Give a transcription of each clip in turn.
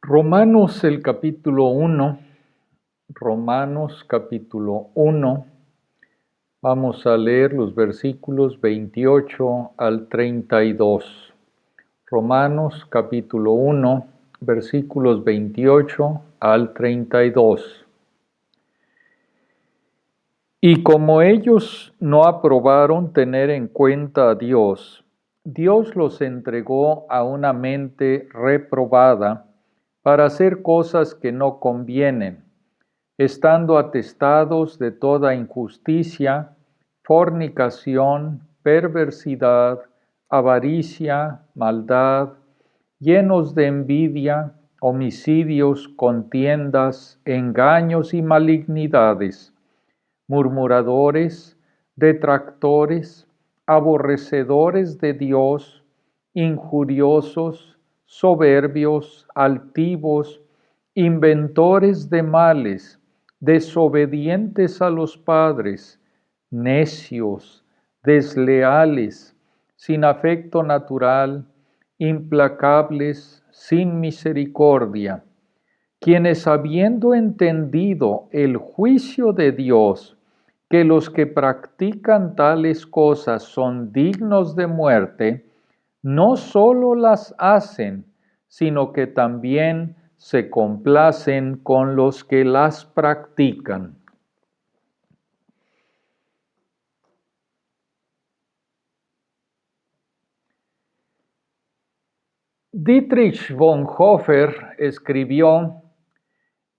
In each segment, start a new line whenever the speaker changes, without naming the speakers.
Romanos el capítulo 1, Romanos capítulo 1, vamos a leer los versículos 28 al 32. Romanos capítulo 1, versículos 28 al 32. Y como ellos no aprobaron tener en cuenta a Dios, Dios los entregó a una mente reprobada para hacer cosas que no convienen, estando atestados de toda injusticia, fornicación, perversidad, avaricia, maldad, llenos de envidia, homicidios, contiendas, engaños y malignidades, murmuradores, detractores, aborrecedores de Dios, injuriosos, soberbios, altivos, inventores de males, desobedientes a los padres, necios, desleales, sin afecto natural, implacables, sin misericordia, quienes habiendo entendido el juicio de Dios, que los que practican tales cosas son dignos de muerte, no solo las hacen, sino que también se complacen con los que las practican. Dietrich Bonhoeffer escribió: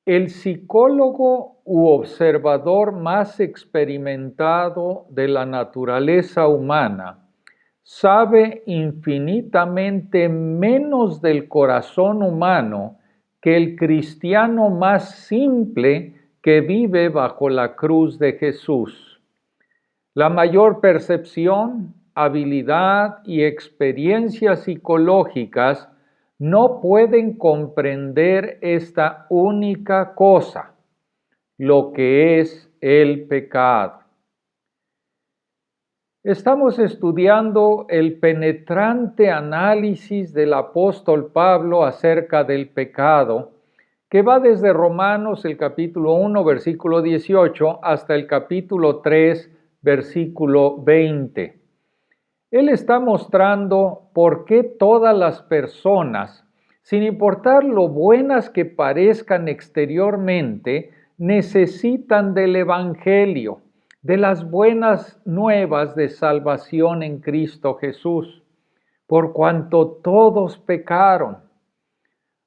el psicólogo u observador más experimentado de la naturaleza humana sabe infinitamente menos del corazón humano que el cristiano más simple que vive bajo la cruz de Jesús. La mayor percepción, habilidad y experiencias psicológicas no pueden comprender esta única cosa, lo que es el pecado. Estamos estudiando el penetrante análisis del apóstol Pablo acerca del pecado, que va desde Romanos el capítulo 1, versículo 18, hasta el capítulo 3, versículo 20. Él está mostrando por qué todas las personas, sin importar lo buenas que parezcan exteriormente, necesitan del Evangelio, de las buenas nuevas de salvación en Cristo Jesús, por cuanto todos pecaron.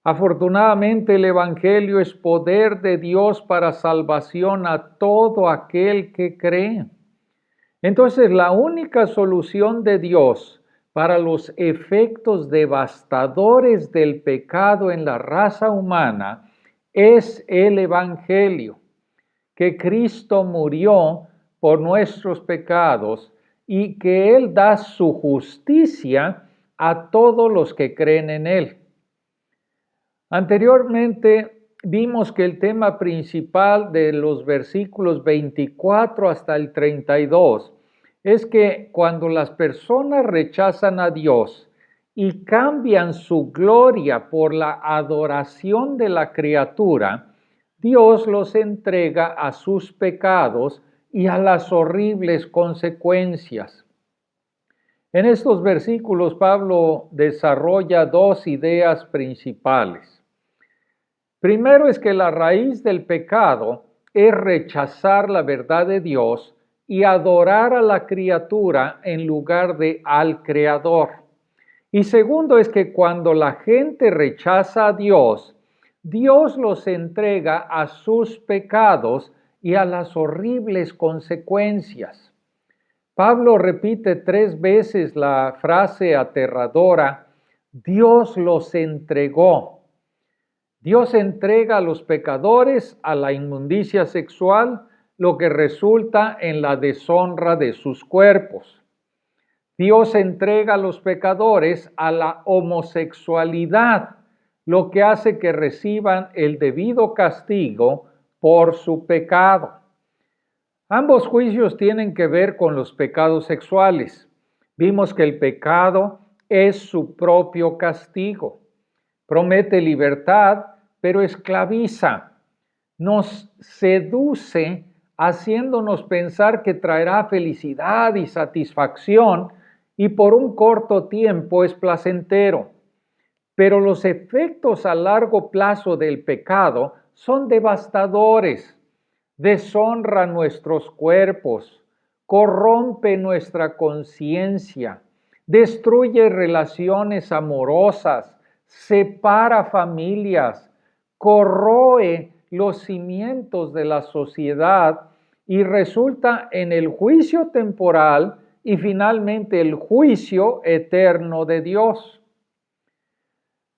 Afortunadamente el Evangelio es poder de Dios para salvación a todo aquel que cree. Entonces, la única solución de Dios para los efectos devastadores del pecado en la raza humana es el Evangelio, que Cristo murió por nuestros pecados y que Él da su justicia a todos los que creen en Él. Anteriormente vimos que el tema principal de los versículos 24 hasta el 32 es que cuando las personas rechazan a Dios y cambian su gloria por la adoración de la criatura, Dios los entrega a sus pecados y a las horribles consecuencias. En estos versículos Pablo desarrolla dos ideas principales. Primero es que la raíz del pecado es rechazar la verdad de Dios y adorar a la criatura en lugar de al Creador. Y segundo es que cuando la gente rechaza a Dios, Dios los entrega a sus pecados y a las horribles consecuencias. Pablo repite 3 veces la frase aterradora: Dios los entregó. Dios entrega a los pecadores a la inmundicia sexual, lo que resulta en la deshonra de sus cuerpos. Dios entrega a los pecadores a la homosexualidad, lo que hace que reciban el debido castigo por su pecado. Ambos juicios tienen que ver con los pecados sexuales. Vimos que el pecado es su propio castigo. Promete libertad, pero esclaviza, nos seduce haciéndonos pensar que traerá felicidad y satisfacción y por un corto tiempo es placentero. Pero los efectos a largo plazo del pecado son devastadores. Deshonra nuestros cuerpos, corrompe nuestra conciencia, destruye relaciones amorosas, separa familias, corroe los cimientos de la sociedad y resulta en el juicio temporal y finalmente el juicio eterno de Dios.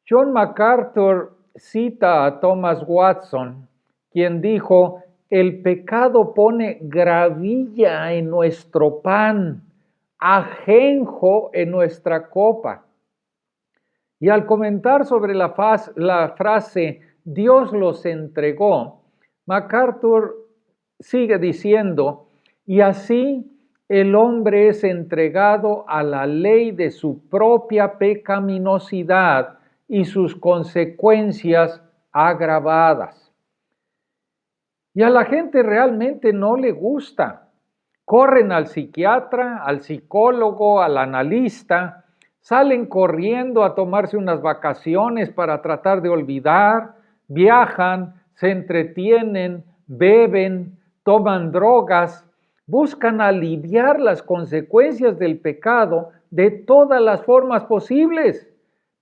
John MacArthur cita a Thomas Watson, quien dijo: el pecado pone gravilla en nuestro pan, ajenjo en nuestra copa. Y al comentar sobre la frase Dios los entregó, MacArthur sigue diciendo: y así el hombre es entregado a la ley de su propia pecaminosidad y sus consecuencias agravadas. Y a la gente realmente no le gusta. Corren al psiquiatra, al psicólogo, al analista, salen corriendo a tomarse unas vacaciones para tratar de olvidar, viajan, se entretienen, beben, toman drogas, buscan aliviar las consecuencias del pecado de todas las formas posibles,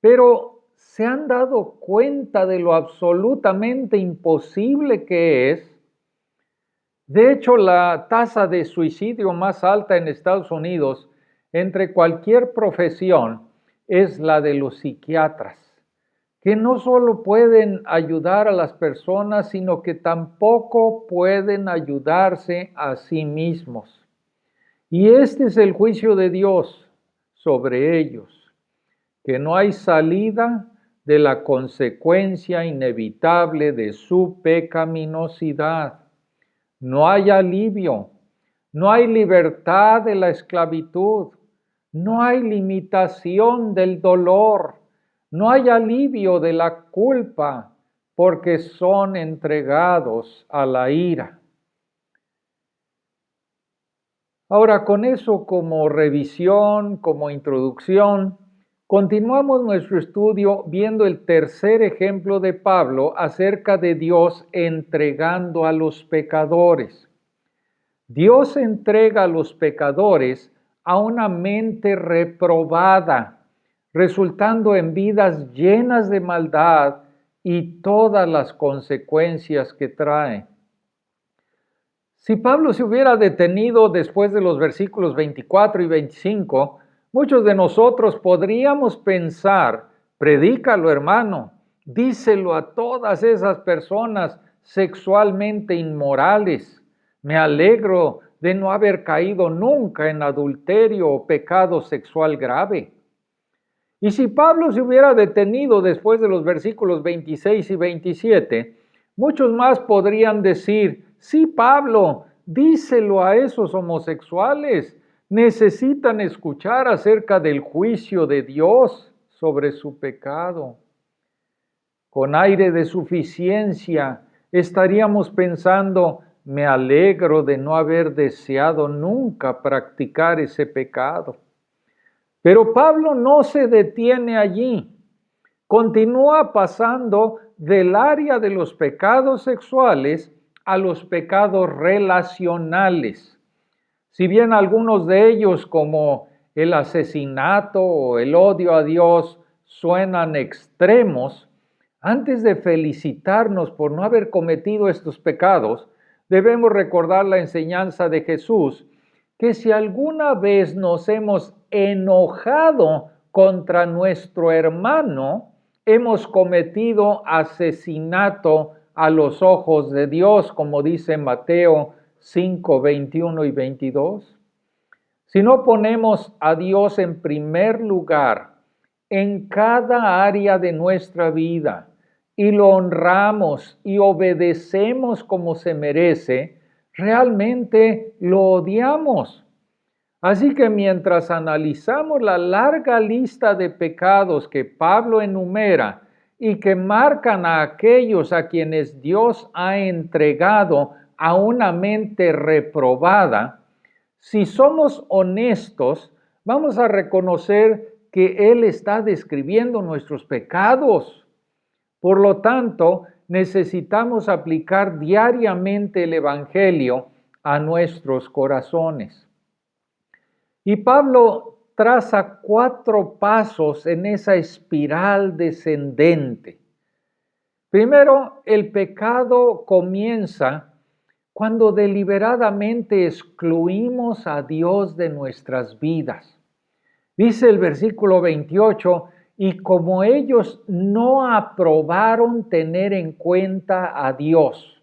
pero ¿se han dado cuenta de lo absolutamente imposible que es? De hecho, la tasa de suicidio más alta en Estados Unidos entre cualquier profesión es la de los psiquiatras, que no solo pueden ayudar a las personas, sino que tampoco pueden ayudarse a sí mismos. Y este es el juicio de Dios sobre ellos, que no hay salida de la consecuencia inevitable de su pecaminosidad. No hay alivio, no hay libertad de la esclavitud, no hay limitación del dolor, no hay alivio de la culpa, porque son entregados a la ira. Ahora, con eso como revisión, como introducción, continuamos nuestro estudio viendo el tercer ejemplo de Pablo acerca de Dios entregando a los pecadores. Dios entrega a los pecadores a una mente reprobada, resultando en vidas llenas de maldad y todas las consecuencias que trae. Si Pablo se hubiera detenido después de los versículos 24 y 25, muchos de nosotros podríamos pensar: predícalo, hermano, díselo a todas esas personas sexualmente inmorales. Me alegro de no haber caído nunca en adulterio o pecado sexual grave. Y si Pablo se hubiera detenido después de los versículos 26 y 27, muchos más podrían decir: sí, Pablo, díselo a esos homosexuales. Necesitan escuchar acerca del juicio de Dios sobre su pecado. Con aire de suficiencia estaríamos pensando: me alegro de no haber deseado nunca practicar ese pecado. Pero Pablo no se detiene allí. Continúa pasando del área de los pecados sexuales a los pecados relacionales. Si bien algunos de ellos, como el asesinato o el odio a Dios, suenan extremos, antes de felicitarnos por no haber cometido estos pecados, debemos recordar la enseñanza de Jesús, que si alguna vez nos hemos enojado contra nuestro hermano, hemos cometido asesinato a los ojos de Dios, como dice Mateo 5, 21 y 22. Si no ponemos a Dios en primer lugar en cada área de nuestra vida y lo honramos y obedecemos como se merece, realmente lo odiamos. Así que mientras analizamos la larga lista de pecados que Pablo enumera y que marcan a aquellos a quienes Dios ha entregado a una mente reprobada, si somos honestos, vamos a reconocer que Él está describiendo nuestros pecados. Por lo tanto, necesitamos aplicar diariamente el Evangelio a nuestros corazones. Y Pablo traza 4 pasos en esa espiral descendente. Primero, el pecado comienza cuando deliberadamente excluimos a Dios de nuestras vidas. Dice el versículo 28, y como ellos no aprobaron tener en cuenta a Dios.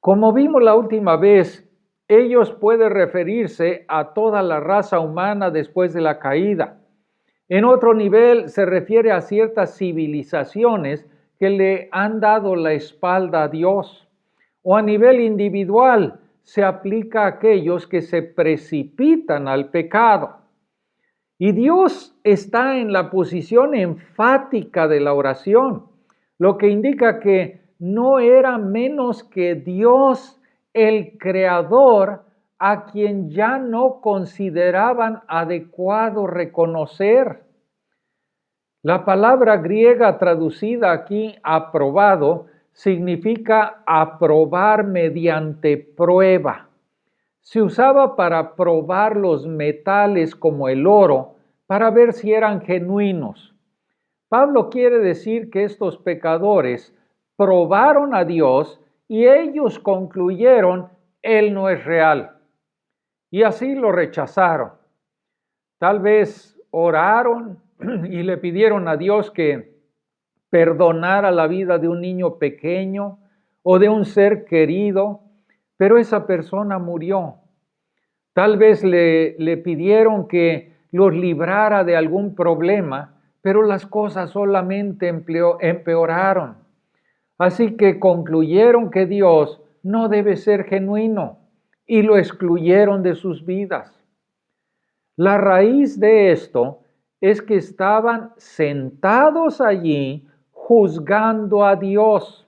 Como vimos la última vez, ellos puede referirse a toda la raza humana después de la caída. En otro nivel se refiere a ciertas civilizaciones que le han dado la espalda a Dios. O a nivel individual se aplica a aquellos que se precipitan al pecado. Y Dios está en la posición enfática de la oración, lo que indica que no era menos que Dios el creador a quien ya no consideraban adecuado reconocer. La palabra griega traducida aquí, aprobado, significa aprobar mediante prueba. Se usaba para probar los metales como el oro, para ver si eran genuinos. Pablo quiere decir que estos pecadores probaron a Dios y ellos concluyeron, Él no es real. Y así lo rechazaron. Tal vez oraron y le pidieron a Dios que perdonara la vida de un niño pequeño o de un ser querido, pero esa persona murió. Tal vez le pidieron que los librara de algún problema, pero las cosas solamente empeoraron. Así que concluyeron que Dios no debe ser genuino y lo excluyeron de sus vidas. La raíz de esto es que estaban sentados allí juzgando a Dios.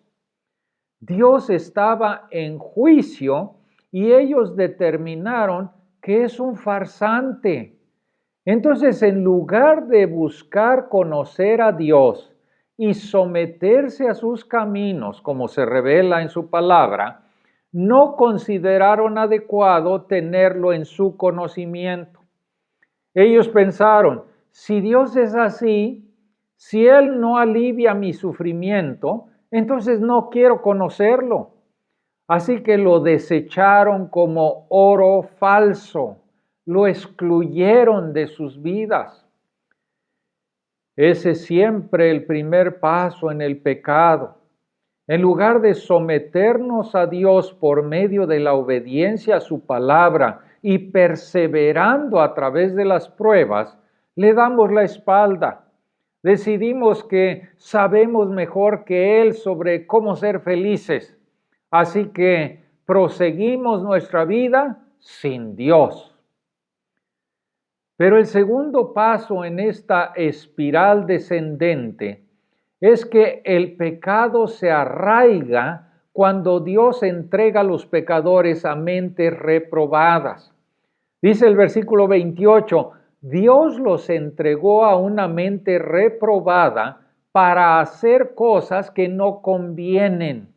Dios estaba en juicio y ellos determinaron que es un farsante. Entonces, en lugar de buscar conocer a Dios y someterse a sus caminos, como se revela en su palabra, no consideraron adecuado tenerlo en su conocimiento. Ellos pensaron, si Dios es así, si Él no alivia mi sufrimiento, entonces no quiero conocerlo. Así que lo desecharon como oro falso, lo excluyeron de sus vidas. Ese es siempre el primer paso en el pecado. En lugar de someternos a Dios por medio de la obediencia a su palabra y perseverando a través de las pruebas, le damos la espalda. Decidimos que sabemos mejor que Él sobre cómo ser felices. Así que proseguimos nuestra vida sin Dios. Pero el segundo paso en esta espiral descendente es que el pecado se arraiga cuando Dios entrega a los pecadores a mentes reprobadas. Dice el versículo 28, Dios los entregó a una mente reprobada para hacer cosas que no convienen.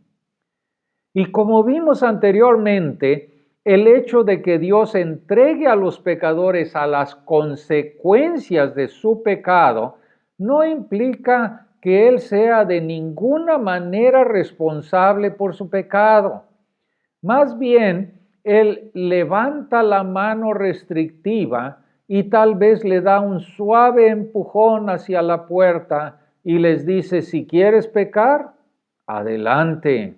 Y como vimos anteriormente, el hecho de que Dios entregue a los pecadores a las consecuencias de su pecado no implica que Él sea de ninguna manera responsable por su pecado. Más bien, Él levanta la mano restrictiva y tal vez le da un suave empujón hacia la puerta y les dice, si quieres pecar, adelante.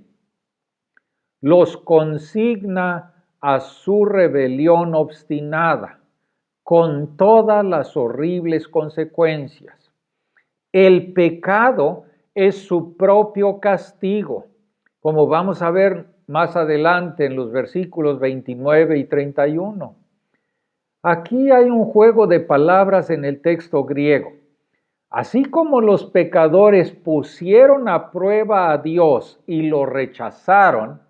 Los consigna a su rebelión obstinada, con todas las horribles consecuencias. El pecado es su propio castigo, como vamos a ver más adelante en los versículos 29 y 31. Aquí hay un juego de palabras en el texto griego. Así como los pecadores pusieron a prueba a Dios y lo rechazaron,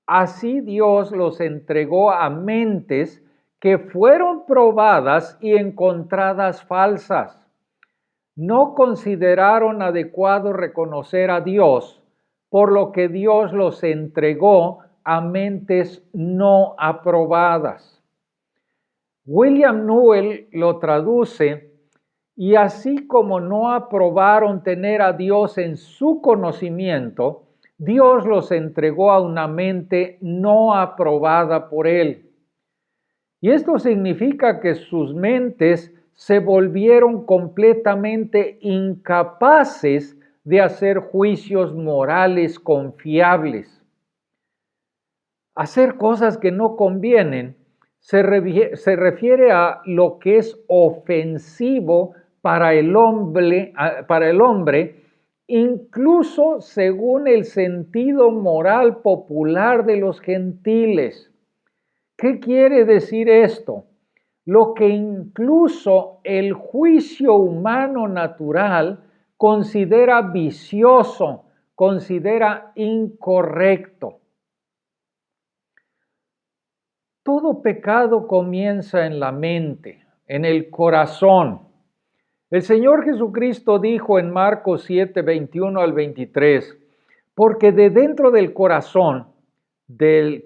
así Dios los entregó a mentes que fueron probadas y encontradas falsas. No consideraron adecuado reconocer a Dios, por lo que Dios los entregó a mentes no aprobadas. William Newell lo traduce: y así como no aprobaron tener a Dios en su conocimiento, Dios los entregó a una mente no aprobada por Él. Y esto significa que sus mentes se volvieron completamente incapaces de hacer juicios morales confiables. Hacer cosas que no convienen se refiere a lo que es ofensivo para el hombre, incluso según el sentido moral popular de los gentiles. ¿Qué quiere decir esto? Lo que incluso el juicio humano natural considera vicioso, considera incorrecto. Todo pecado comienza en la mente, en el corazón. El Señor Jesucristo dijo en Marcos 7, 21 al 23, porque de dentro del corazón de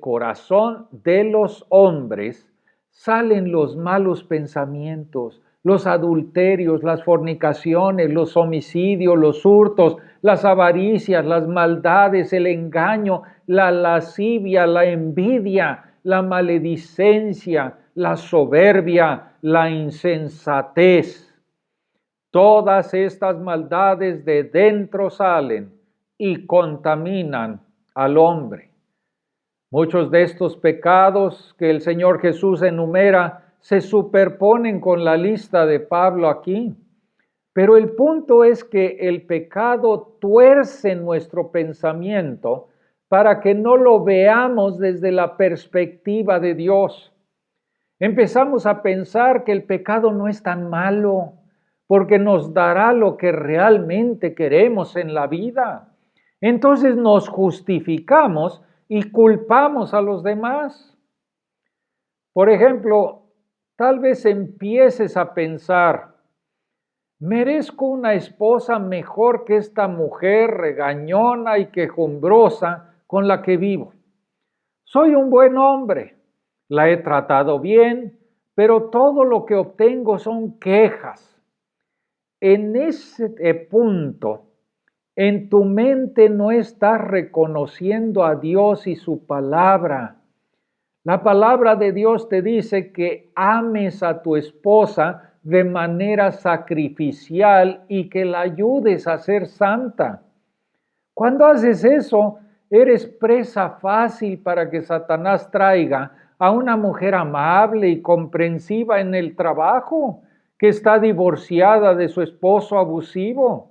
los hombres, salen los malos pensamientos, los adulterios, las fornicaciones, los homicidios, los hurtos, las avaricias, las maldades, el engaño, la lascivia, la envidia, la maledicencia, la soberbia, la insensatez. Todas estas maldades de dentro salen y contaminan al hombre. Muchos de estos pecados que el Señor Jesús enumera se superponen con la lista de Pablo aquí. Pero el punto es que el pecado tuerce nuestro pensamiento para que no lo veamos desde la perspectiva de Dios. Empezamos a pensar que el pecado no es tan malo, porque nos dará lo que realmente queremos en la vida. Entonces nos justificamos y culpamos a los demás. Por ejemplo, tal vez empieces a pensar: merezco una esposa mejor que esta mujer regañona y quejumbrosa con la que vivo. Soy un buen hombre, la he tratado bien, pero todo lo que obtengo son quejas. En ese punto, en tu mente no estás reconociendo a Dios y su palabra. La palabra de Dios te dice que ames a tu esposa de manera sacrificial y que la ayudes a ser santa. Cuando haces eso, eres presa fácil para que Satanás traiga a una mujer amable y comprensiva en el trabajo, que está divorciada de su esposo abusivo.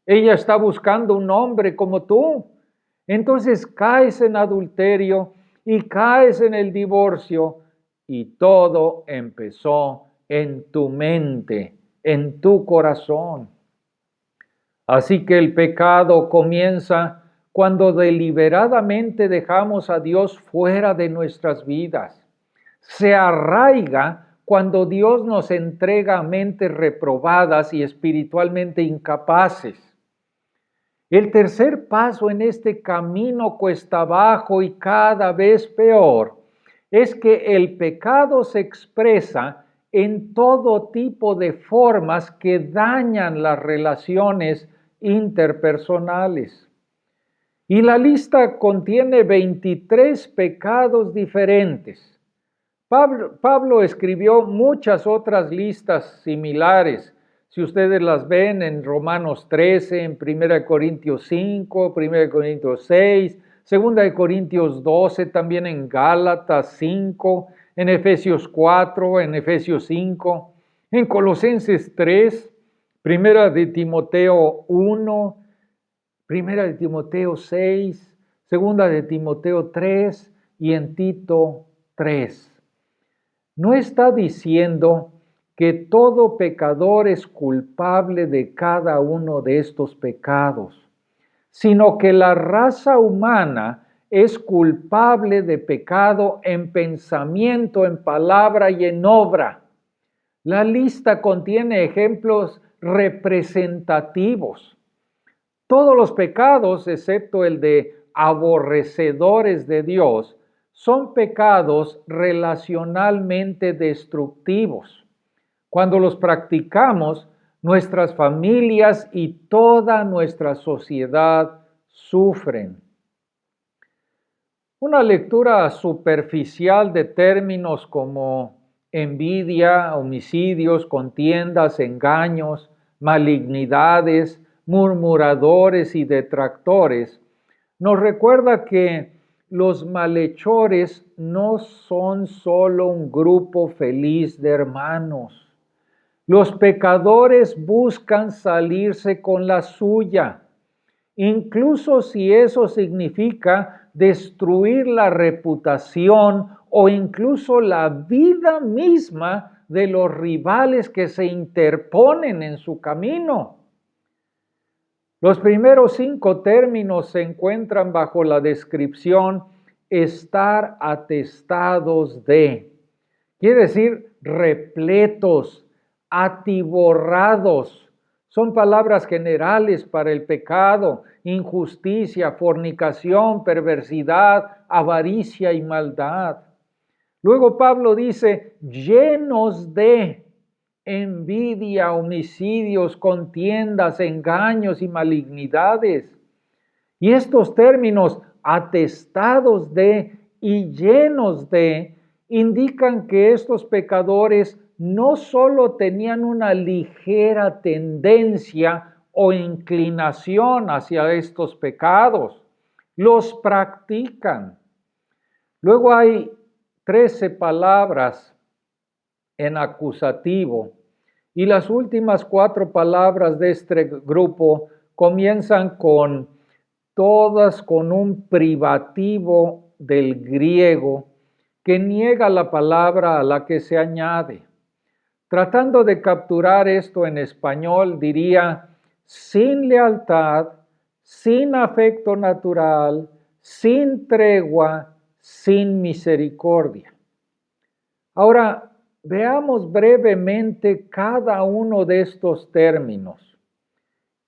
Ella está buscando un hombre como tú. Entonces caes en adulterio y caes en el divorcio, y todo empezó en tu mente, en tu corazón. Así que el pecado comienza cuando deliberadamente dejamos a Dios fuera de nuestras vidas. Se arraiga cuando Dios nos entrega mentes reprobadas y espiritualmente incapaces. El tercer paso en este camino cuesta abajo y cada vez peor es que el pecado se expresa en todo tipo de formas que dañan las relaciones interpersonales. Y la lista contiene 23 pecados diferentes. Pablo escribió muchas otras listas similares. Si ustedes las ven en Romanos 13, en 1 Corintios 5, 1 Corintios 6, 2 Corintios 12, también en Gálatas 5, en Efesios 4, en Efesios 5, en Colosenses 3, 1 de Timoteo 1, 1 de Timoteo 6, 2 de Timoteo 3 y en Tito 3. No está diciendo que todo pecador es culpable de cada uno de estos pecados, sino que la raza humana es culpable de pecado en pensamiento, en palabra y en obra. La lista contiene ejemplos representativos. Todos los pecados, excepto el de aborrecedores de Dios, son pecados relacionalmente destructivos. Cuando los practicamos, nuestras familias y toda nuestra sociedad sufren. Una lectura superficial de términos como envidia, homicidios, contiendas, engaños, malignidades, murmuradores y detractores, nos recuerda que los malhechores no son solo un grupo feliz de hermanos. Los pecadores buscan salirse con la suya, incluso si eso significa destruir la reputación o incluso la vida misma de los rivales que se interponen en su camino. Los primeros 5 términos se encuentran bajo la descripción estar atestados de. Quiere decir repletos, atiborrados. Son palabras generales para el pecado, injusticia, fornicación, perversidad, avaricia y maldad. Luego Pablo dice, llenos de envidia, homicidios, contiendas, engaños y malignidades. Y estos términos, atestados de y llenos de, indican que estos pecadores no solo tenían una ligera tendencia o inclinación hacia estos pecados, los practican. Luego hay 13 palabras en acusativo y las últimas 4 palabras de este grupo comienzan todas con un privativo del griego que niega la palabra a la que se añade. Tratando de capturar esto en español, diría sin lealtad, sin afecto natural, sin tregua, sin misericordia. Ahora, veamos brevemente cada uno de estos términos.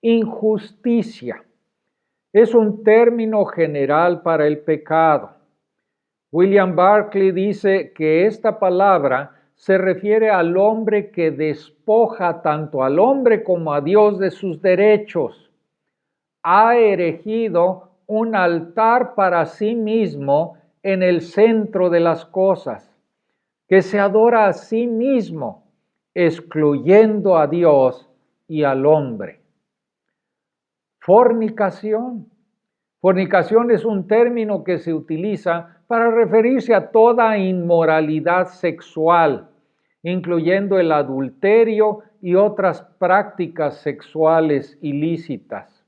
Injusticia es un término general para el pecado. William Barclay dice que esta palabra se refiere al hombre que despoja tanto al hombre como a Dios de sus derechos. Ha erigido un altar para sí mismo en el centro de las cosas, que se adora a sí mismo, excluyendo a Dios y al hombre. Fornicación. Fornicación es un término que se utiliza para referirse a toda inmoralidad sexual, incluyendo el adulterio y otras prácticas sexuales ilícitas.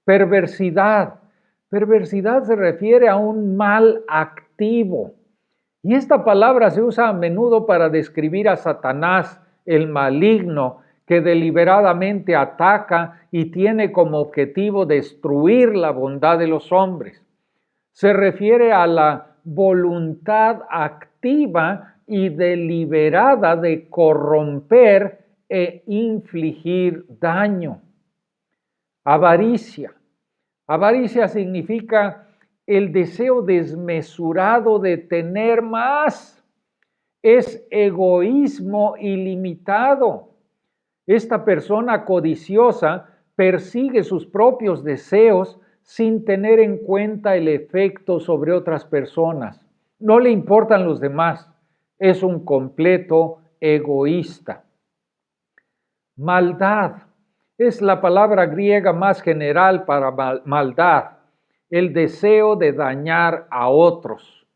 Perversidad. Perversidad se refiere a un mal activo. Y esta palabra se usa a menudo para describir a Satanás, el maligno, que deliberadamente ataca y tiene como objetivo destruir la bondad de los hombres. Se refiere a la voluntad activa y deliberada de corromper e infligir daño. Avaricia. Avaricia significa el deseo desmesurado de tener más. Es egoísmo ilimitado. Esta persona codiciosa persigue sus propios deseos sin tener en cuenta el efecto sobre otras personas. No le importan los demás. Es un completo egoísta. Maldad es la palabra griega más general para maldad, el deseo de dañar a otros.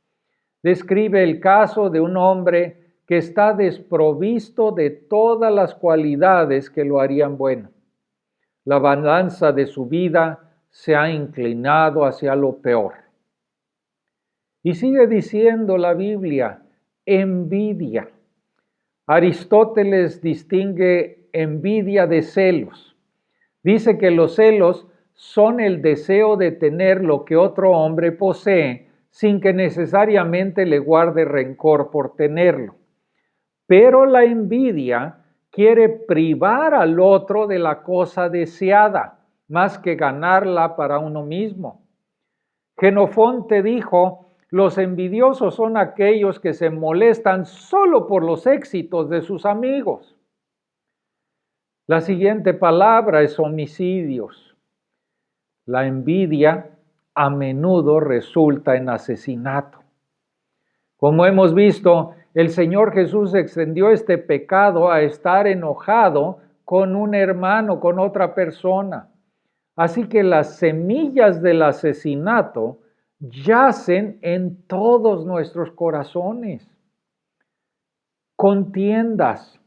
Describe el caso de un hombre que está desprovisto de todas las cualidades que lo harían bueno. La balanza de su vida se ha inclinado hacia lo peor. Y sigue diciendo la Biblia, envidia. Aristóteles distingue envidia de celos. Dice que los celos son el deseo de tener lo que otro hombre posee sin que necesariamente le guarde rencor por tenerlo. Pero la envidia quiere privar al otro de la cosa deseada, más que ganarla para uno mismo. Xenofonte dijo: los envidiosos son aquellos que se molestan solo por los éxitos de sus amigos. La siguiente palabra es homicidios. La envidia a menudo resulta en asesinato. Como hemos visto, el Señor Jesús extendió este pecado a estar enojado con un hermano, con otra persona. Así que las semillas del asesinato yacen en todos nuestros corazones. Contiendas,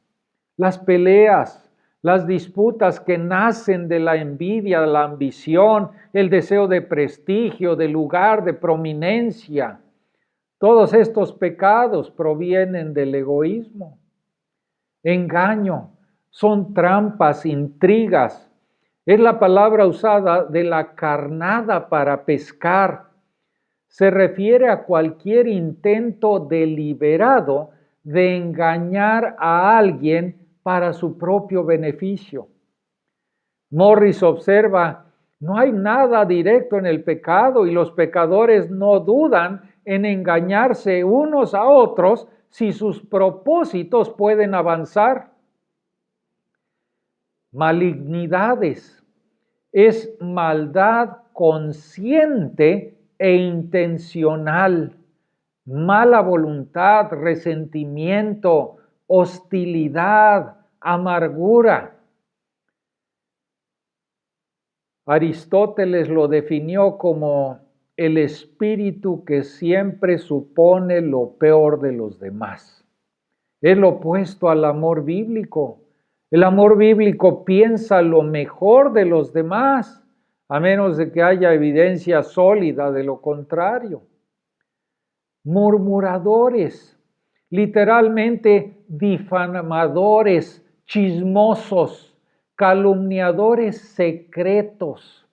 las peleas, las disputas que nacen de la envidia, la ambición, el deseo de prestigio, de lugar, de prominencia. Todos estos pecados provienen del egoísmo. Engaño, son trampas, intrigas. Es la palabra usada de la carnada para pescar. Se refiere a cualquier intento deliberado de engañar a alguien para su propio beneficio. Morris observa: no hay nada directo en el pecado y los pecadores no dudan en engañarse unos a otros si sus propósitos pueden avanzar. Malignidades es maldad consciente e intencional, mala voluntad, resentimiento, hostilidad, amargura. Aristóteles lo definió como el espíritu que siempre supone lo peor de los demás. Es lo opuesto al amor bíblico. El amor bíblico piensa lo mejor de los demás, a menos de que haya evidencia sólida de lo contrario. Murmuradores, literalmente difamadores, chismosos, calumniadores secretos.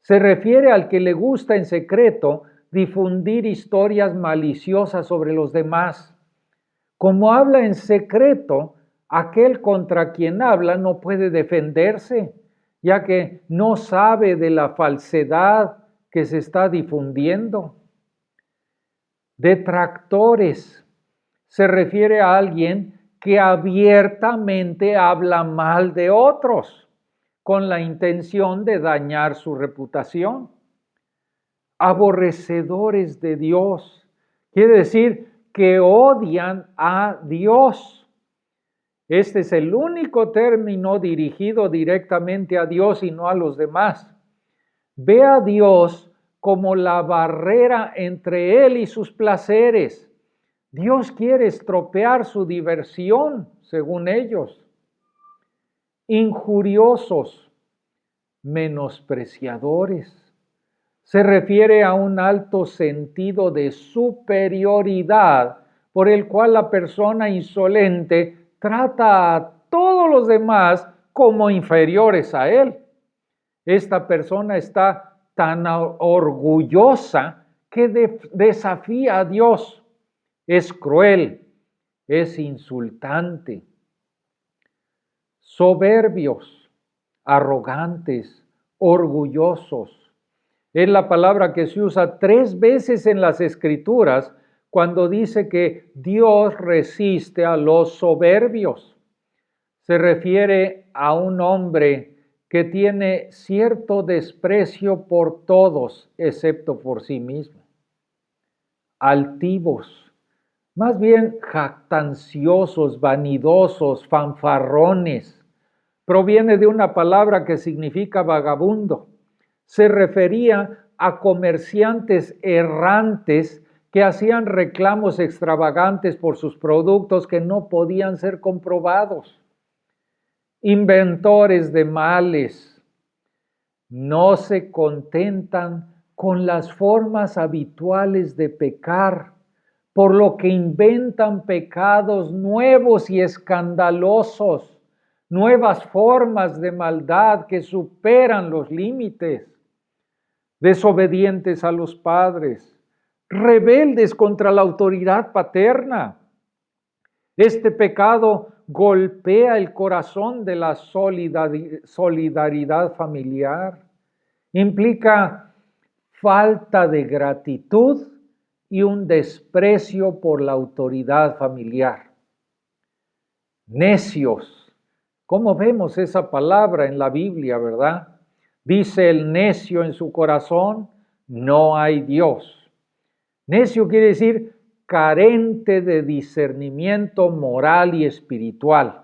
Se refiere al que le gusta en secreto difundir historias maliciosas sobre los demás. Como habla en secreto, aquel contra quien habla no puede defenderse, ya que no sabe de la falsedad que se está difundiendo. Detractores se refiere a alguien que abiertamente habla mal de otros con la intención de dañar su reputación. Aborrecedores de Dios, quiere decir que odian a Dios. Este es el único término dirigido directamente a Dios y no a los demás. Ve a Dios como la barrera entre Él y sus placeres. Dios quiere estropear su diversión, según ellos. Injuriosos, menospreciadores. Se refiere a un alto sentido de superioridad por el cual la persona insolente trata a todos los demás como inferiores a él. Esta persona está tan orgullosa que desafía a Dios. Es cruel, es insultante. Soberbios, arrogantes, orgullosos. Es la palabra que se usa 3 veces en las Escrituras cuando dice que Dios resiste a los soberbios. Se refiere a un hombre que tiene cierto desprecio por todos, excepto por sí mismo. Altivos, más bien jactanciosos, vanidosos, fanfarrones. Proviene de una palabra que significa vagabundo. Se refería a comerciantes errantes que hacían reclamos extravagantes por sus productos que no podían ser comprobados. Inventores de males, no se contentan con las formas habituales de pecar, por lo que inventan pecados nuevos y escandalosos, nuevas formas de maldad que superan los límites, desobedientes a los padres, rebeldes contra la autoridad paterna. Este pecado golpea el corazón de la solidaridad familiar, implica falta de gratitud y un desprecio por la autoridad familiar. Necios. ¿Cómo vemos esa palabra en la Biblia, verdad? Dice el necio en su corazón, no hay Dios. Necio quiere decir carente de discernimiento moral y espiritual.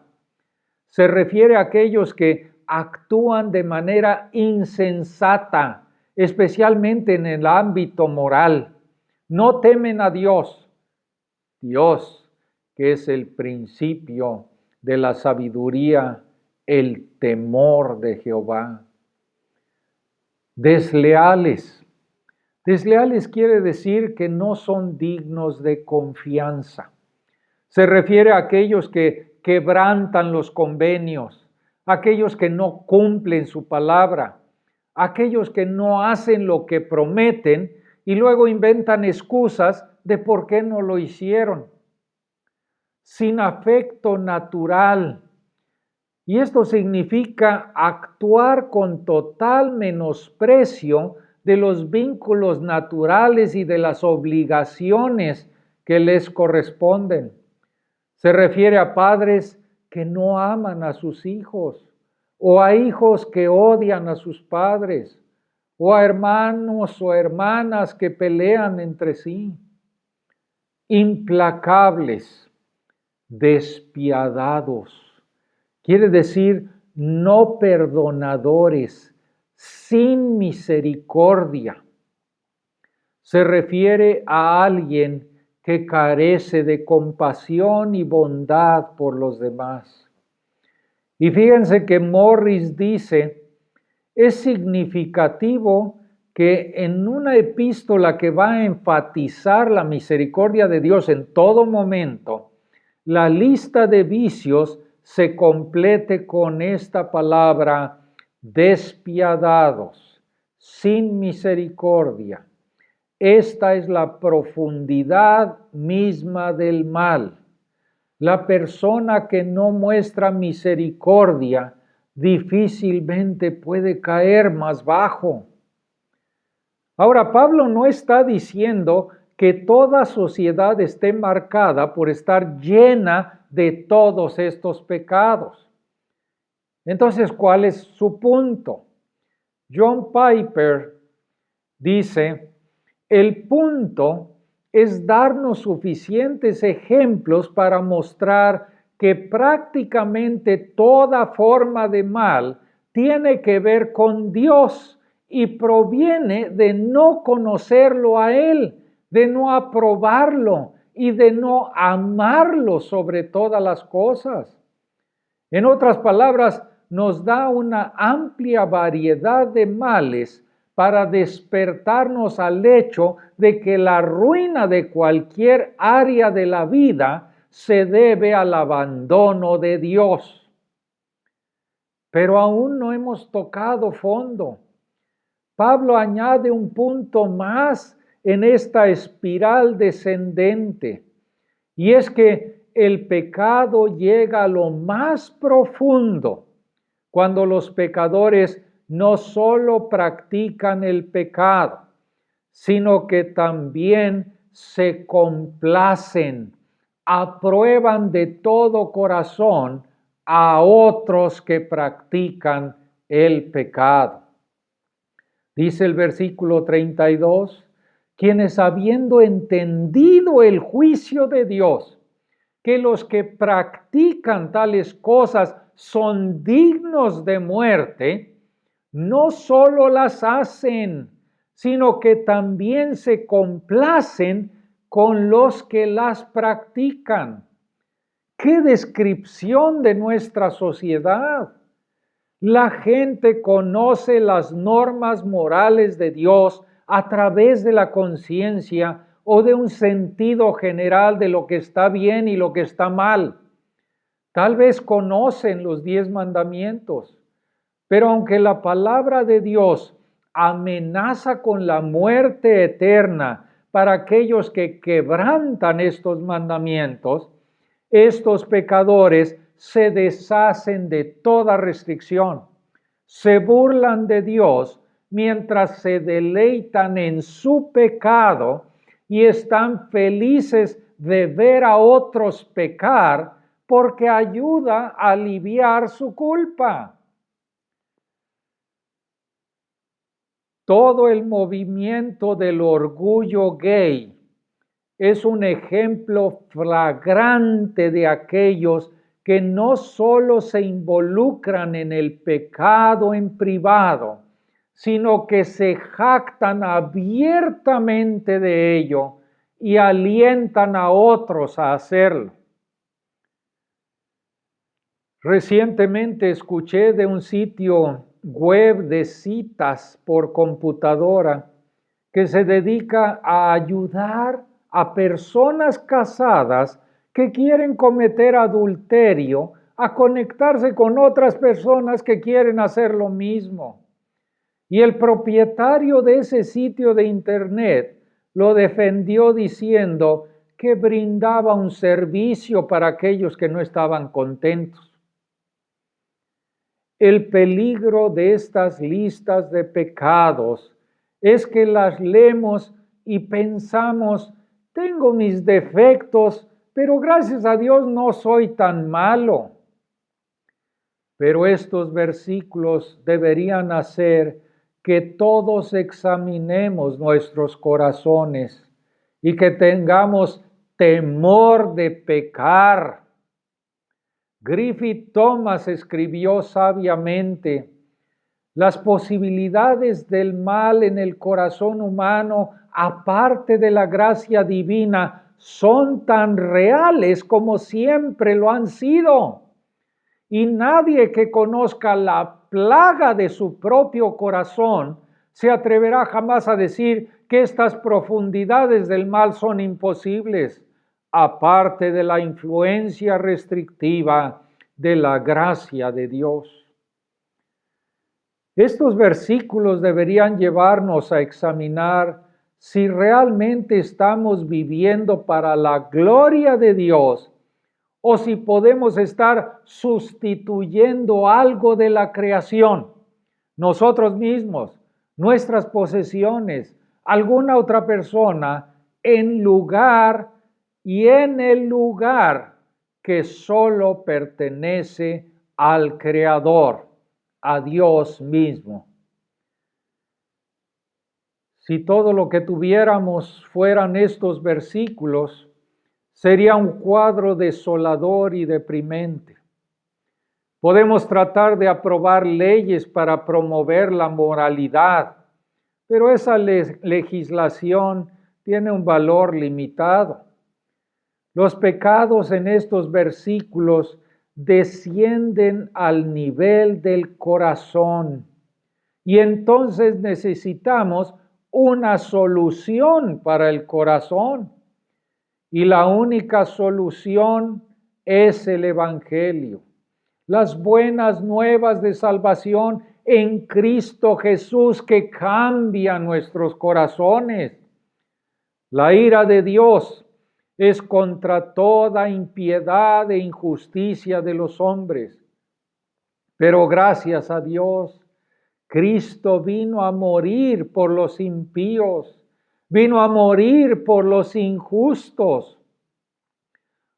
Se refiere a aquellos que actúan de manera insensata, especialmente en el ámbito moral. No temen a Dios. Dios, que es el principio de la sabiduría, el temor de Jehová. Desleales. Desleales quiere decir que no son dignos de confianza. Se refiere a aquellos que quebrantan los convenios, aquellos que no cumplen su palabra, aquellos que no hacen lo que prometen y luego inventan excusas de por qué no lo hicieron. Sin afecto natural. Y esto significa actuar con total menosprecio de los vínculos naturales y de las obligaciones que les corresponden. Se refiere a padres que no aman a sus hijos, o a hijos que odian a sus padres, o a hermanos o hermanas que pelean entre sí. Implacables, despiadados. Quiere decir no perdonadores, sin misericordia. Se refiere a alguien que carece de compasión y bondad por los demás. Y fíjense que Morris dice, es significativo que en una epístola que va a enfatizar la misericordia de Dios en todo momento, la lista de vicios se complete con esta palabra, despiadados, sin misericordia. Esta es la profundidad misma del mal. La persona que no muestra misericordia difícilmente puede caer más bajo. Ahora, Pablo no está diciendo que toda sociedad esté marcada por estar llena de todos estos pecados. Entonces, ¿cuál es su punto? John Piper dice, el punto es darnos suficientes ejemplos para mostrar que prácticamente toda forma de mal tiene que ver con Dios y proviene de no conocerlo a Él, de no aprobarlo y de no amarlo sobre todas las cosas. En otras palabras, nos da una amplia variedad de males para despertarnos al hecho de que la ruina de cualquier área de la vida se debe al abandono de Dios. Pero aún no hemos tocado fondo. Pablo añade un punto más en esta espiral descendente, y es que el pecado llega a lo más profundo cuando los pecadores no solo practican el pecado, sino que también se complacen, aprueban de todo corazón a otros que practican el pecado. Dice el versículo 32, quienes habiendo entendido el juicio de Dios, que los que practican tales cosas son dignos de muerte, no solo las hacen, sino que también se complacen con los que las practican. ¡Qué descripción de nuestra sociedad! La gente conoce las normas morales de Dios a través de la conciencia o de un sentido general de lo que está bien y lo que está mal. Tal vez conocen los 10 mandamientos, pero aunque la palabra de Dios amenaza con la muerte eterna para aquellos que quebrantan estos mandamientos, estos pecadores se deshacen de toda restricción, se burlan de Dios mientras se deleitan en su pecado y están felices de ver a otros pecar porque ayuda a aliviar su culpa. Todo el movimiento del orgullo gay es un ejemplo flagrante de aquellos que no solo se involucran en el pecado en privado, sino que se jactan abiertamente de ello y alientan a otros a hacerlo. Recientemente escuché de un sitio web de citas por computadora que se dedica a ayudar a personas casadas que quieren cometer adulterio a conectarse con otras personas que quieren hacer lo mismo. Y el propietario de ese sitio de internet lo defendió diciendo que brindaba un servicio para aquellos que no estaban contentos. El peligro de estas listas de pecados es que las leemos y pensamos, tengo mis defectos, pero gracias a Dios no soy tan malo. Pero estos versículos deberían hacer que todos examinemos nuestros corazones y que tengamos temor de pecar. Griffith Thomas escribió sabiamente, las posibilidades del mal en el corazón humano, aparte de la gracia divina, son tan reales como siempre lo han sido. Y nadie que conozca la plaga de su propio corazón se atreverá jamás a decir que estas profundidades del mal son imposibles, aparte de la influencia restrictiva de la gracia de Dios. Estos versículos deberían llevarnos a examinar si realmente estamos viviendo para la gloria de Dios o si podemos estar sustituyendo algo de la creación, nosotros mismos, nuestras posesiones, alguna otra persona, en lugar y en el lugar que solo pertenece al Creador, a Dios mismo. Si todo lo que tuviéramos fueran estos versículos, sería un cuadro desolador y deprimente. Podemos tratar de aprobar leyes para promover la moralidad, pero esa legislación tiene un valor limitado. Los pecados en estos versículos descienden al nivel del corazón y entonces necesitamos una solución para el corazón. Y la única solución es el Evangelio. Las buenas nuevas de salvación en Cristo Jesús que cambian nuestros corazones. La ira de Dios es contra toda impiedad e injusticia de los hombres. Pero gracias a Dios, Cristo vino a morir por los impíos. Vino a morir por los injustos.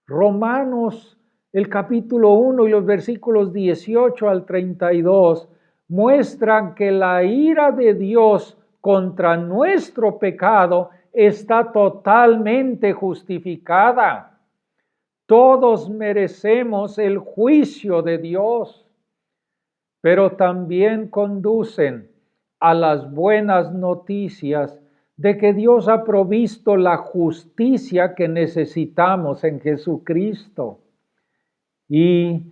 Romanos, el capítulo 1 y los versículos 18 al 32 muestran que la ira de Dios contra nuestro pecado está totalmente justificada. Todos merecemos el juicio de Dios, pero también conducen a las buenas noticias de que Dios ha provisto la justicia que necesitamos en Jesucristo. Y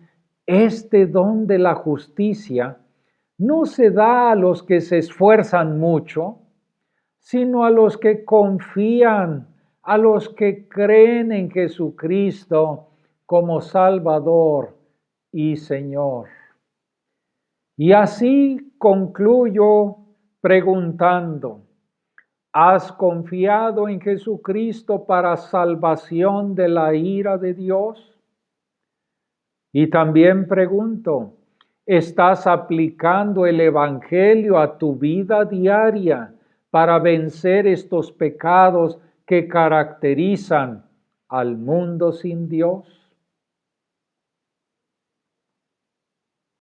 este don de la justicia no se da a los que se esfuerzan mucho, sino a los que confían, a los que creen en Jesucristo como Salvador y Señor. Y así concluyo preguntando, ¿has confiado en Jesucristo para salvación de la ira de Dios? Y también pregunto, ¿estás aplicando el Evangelio a tu vida diaria para vencer estos pecados que caracterizan al mundo sin Dios?